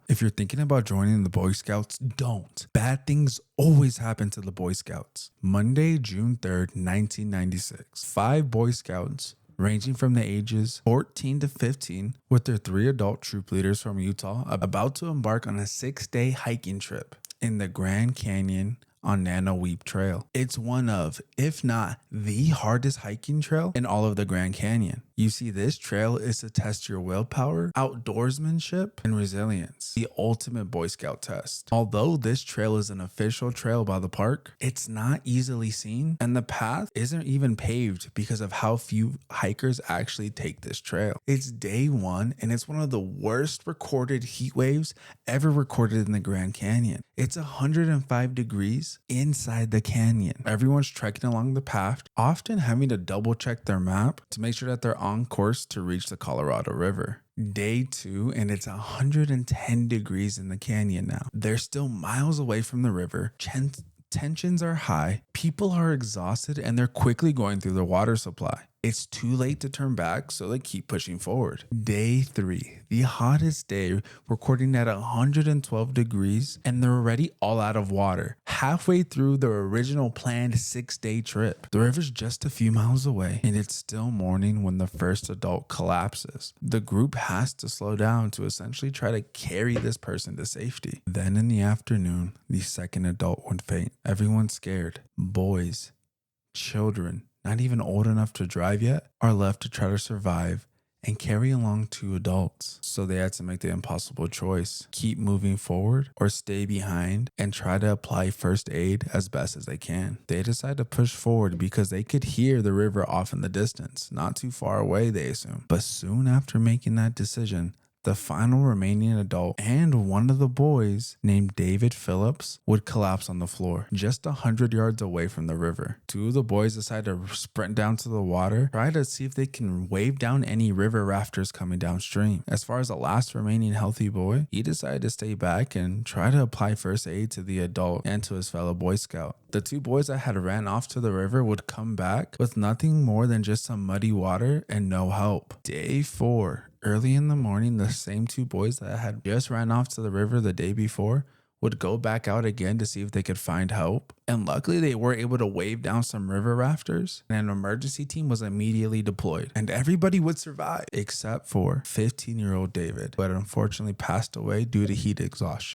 If you're thinking about joining the Boy Scouts, don't. Bad things always happen to the Boy Scouts. Monday, June 3rd, 1996. 5 Boy Scouts ranging from the ages 14 to 15 with their 3 adult troop leaders from Utah about to embark on a 6-day hiking trip in the Grand Canyon on Nanoweep Trail. It's one of, if not the hardest hiking trail in all of the Grand Canyon. You see, this trail is to test your willpower, outdoorsmanship, and resilience, the ultimate Boy Scout test. Although this trail is an official trail by the park, it's not easily seen, and the path isn't even paved because of how few hikers actually take this trail. It's day 1, and it's one of the worst recorded heat waves ever recorded in the Grand Canyon. It's 105 degrees inside the canyon. Everyone's trekking along the path, often having to double check their map to make sure that they're on course to reach the Colorado River. Day 2, and it's 110 degrees in the canyon now. They're still miles away from the river. Tensions are high, people are exhausted, and they're quickly going through their water supply. It's too late to turn back, so they keep pushing forward. Day 3, the hottest day, recording at 112 degrees, and they're already all out of water, halfway through their original planned 6-day trip. The river's just a few miles away, and it's still morning when the first adult collapses. The group has to slow down to essentially try to carry this person to safety. Then in the afternoon, the second adult would faint. Everyone's scared. Boys, children, not even old enough to drive yet, are left to try to survive and carry along 2 adults. So they had to make the impossible choice: keep moving forward or stay behind and try to apply first aid as best as they can. They decide to push forward because they could hear the river off in the distance, not too far away, they assume. But soon after making that decision, the final remaining adult and one of the boys, named David Phillips, would collapse on the floor just 100 yards away from the river. 2 of the boys decide to sprint down to the water, try to see if they can wave down any river rafters coming downstream. As far as the last remaining healthy boy, he decided to stay back and try to apply first aid to the adult and to his fellow Boy Scout. The 2 boys that had ran off to the river would come back with nothing more than just some muddy water and no help. Day 4. Early in the morning, the same 2 boys that had just ran off to the river the day before would go back out again to see if they could find help. And luckily, they were able to wave down some river rafters, and an emergency team was immediately deployed. And everybody would survive, except for 15-year-old David, who had unfortunately passed away due to heat exhaustion.